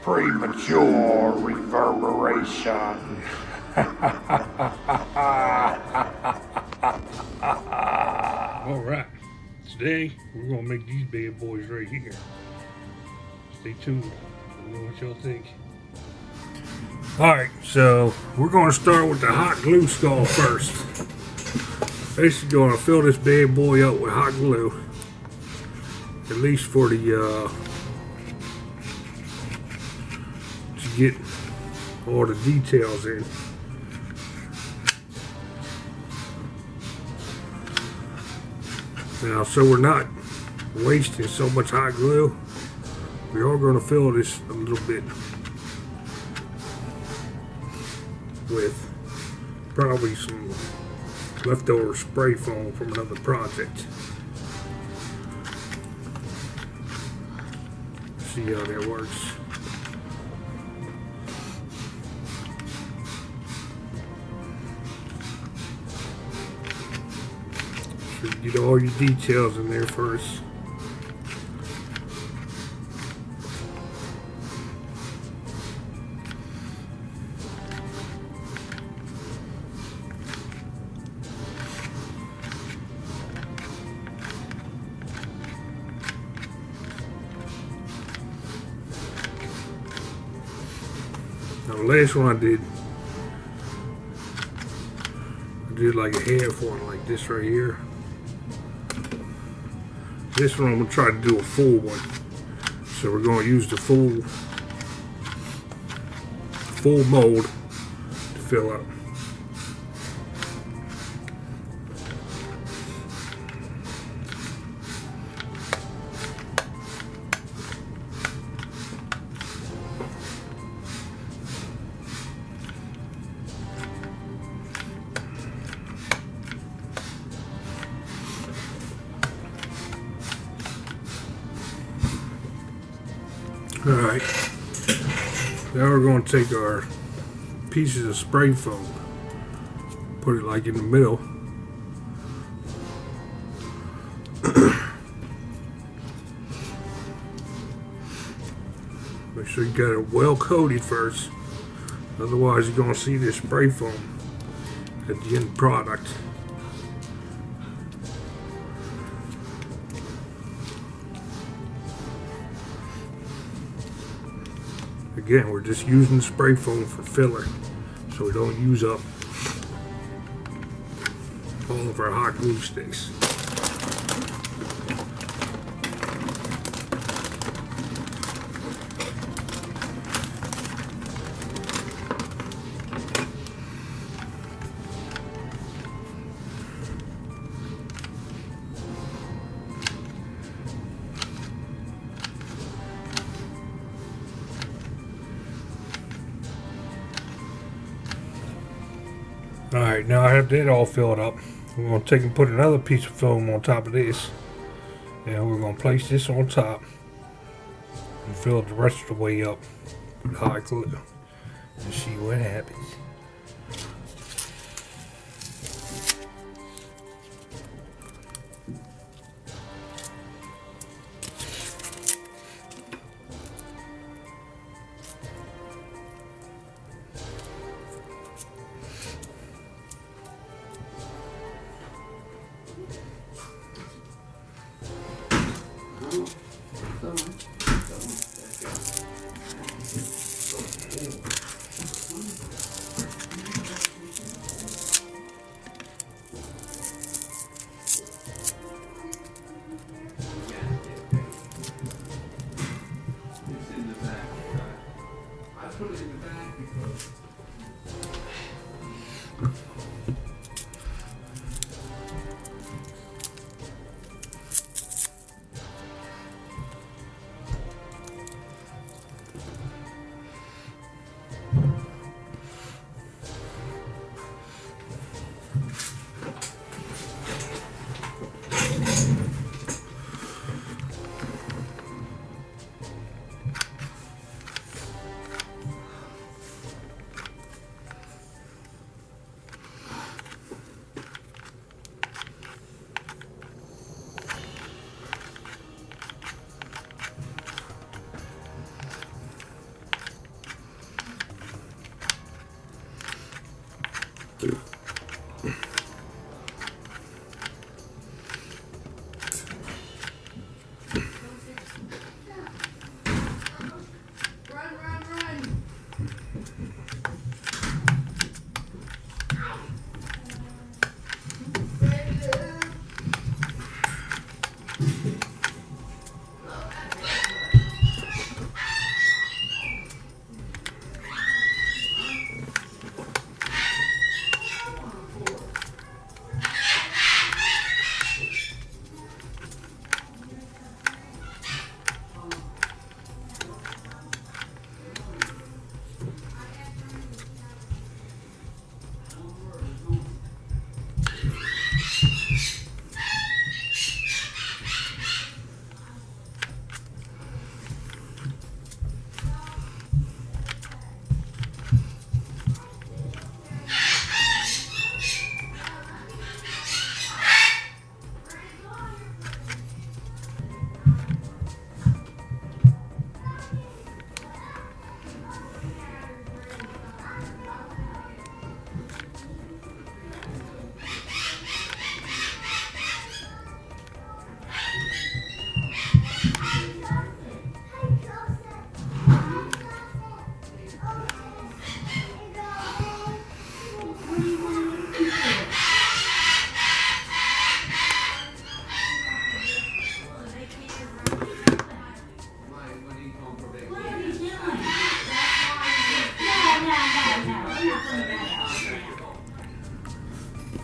Premature reverberation. Alright, today we're going to make these bad boys right here. Stay tuned. I don't know what y'all think. Alright, so we're going to start with the hot glue skull first. Basically going to fill this bad boy up with hot glue. At least for the, to get all the details in. Now, so we're not wasting so much hot glue, we are going to fill this a little bit with probably some leftover spray foam from another project. See how that works. So you get all your details in there first. Now the last one I did like a half one like this right here. This one I'm going to try to do a full one. So we're going to use the full mold to fill up. Alright, now we're going to take our pieces of spray foam, put it like in the middle. Make sure you got it well coated first, otherwise you're going to see this spray foam at the end product. Again, we're just using spray foam for filler, so we don't use up all of our hot glue sticks. Alright, now I have that all filled up. We're going to take and put another piece of foam on top of this. And we're going to place this on top and fill it the rest of the way up with hot glue and see what happens.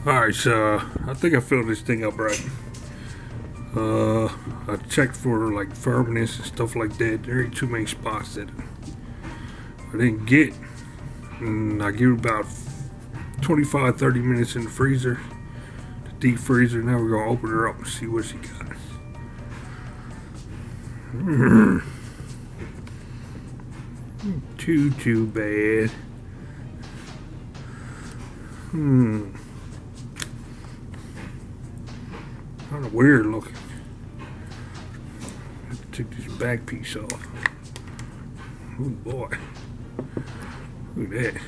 Alright, so I think I filled this thing up right. I checked for like firmness and stuff like that. There ain't too many spots that I didn't get. And I give it about 25-30 minutes in the freezer, the deep freezer. Now we're gonna open her up and see what she got. Too bad. Kind of weird looking. Take this back piece off. Oh boy. Look at that.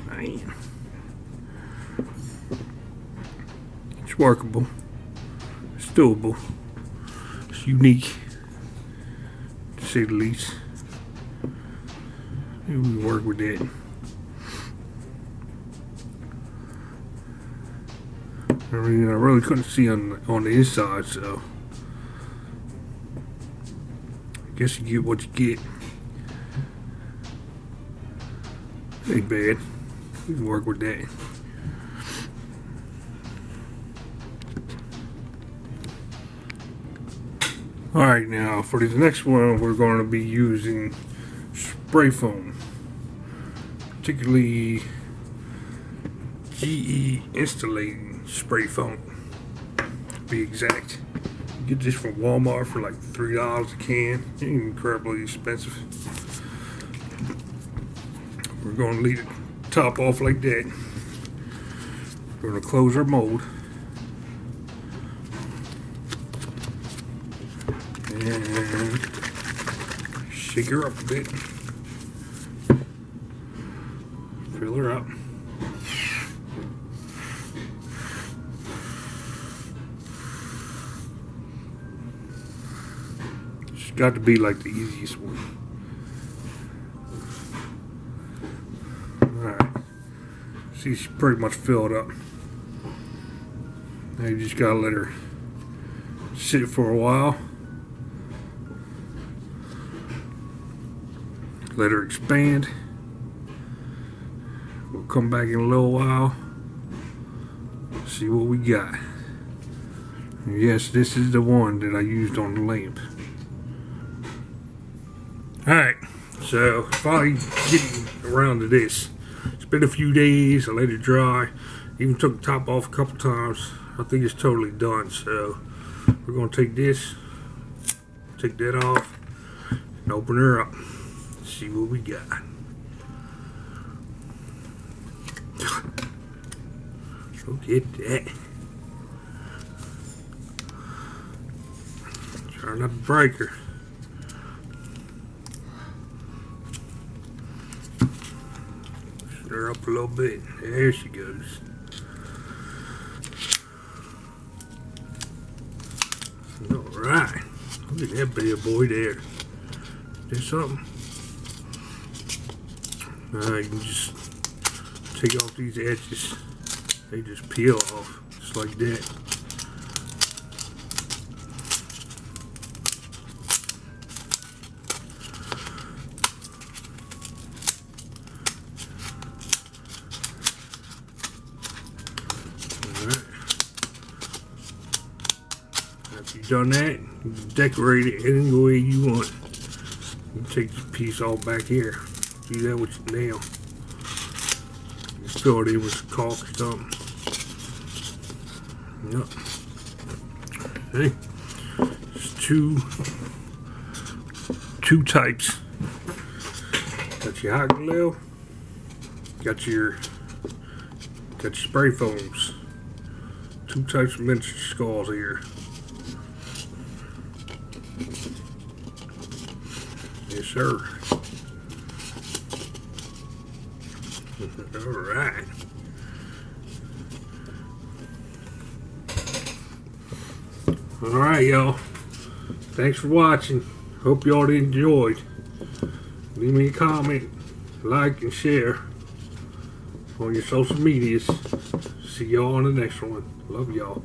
Man. It's workable. It's doable. It's unique, to say the least. Maybe we can work with that. I mean, I really couldn't see on the inside, so I guess you get what you get. Ain't bad. We can work with that. Alright, now for this next one, we're going to be using spray foam, particularly GE Installating spray foam, to be exact. You get this from Walmart for like $3 a can. Incredibly expensive. We're going to leave the top off like that. We're going to close our mold. And shake her up a bit. Fill her up. It's got to be like the easiest one. Alright. See, she's pretty much filled up. Now you just gotta let her sit for a while. Let her expand. We'll come back in a little while. See what we got. And yes, this is the one that I used on the lamp. Alright, so finally getting around to this. It's been a few days. I let it dry. Even took the top off a couple times. I think it's totally done. So we're going to take this, take that off, and open her up. See what we got. Look at that. Try not to break her. Stir up a little bit. There she goes. Alright. Look at that bad boy there. There's something. You can just take off these edges. They just peel off, just like that. Alright. After you've done that, you can decorate it any way you want. You can take this piece all back here. Do that with your nail. You fill it in with some caulk or something. Yep. Okay. There's two types. Got your hot glue. Got your spray foams. Two types of miniature skulls here. Yes, sir. Alright. Alright, y'all. Thanks for watching. Hope y'all enjoyed. Leave me a comment, like, and share on your social medias. See y'all on the next one. Love y'all.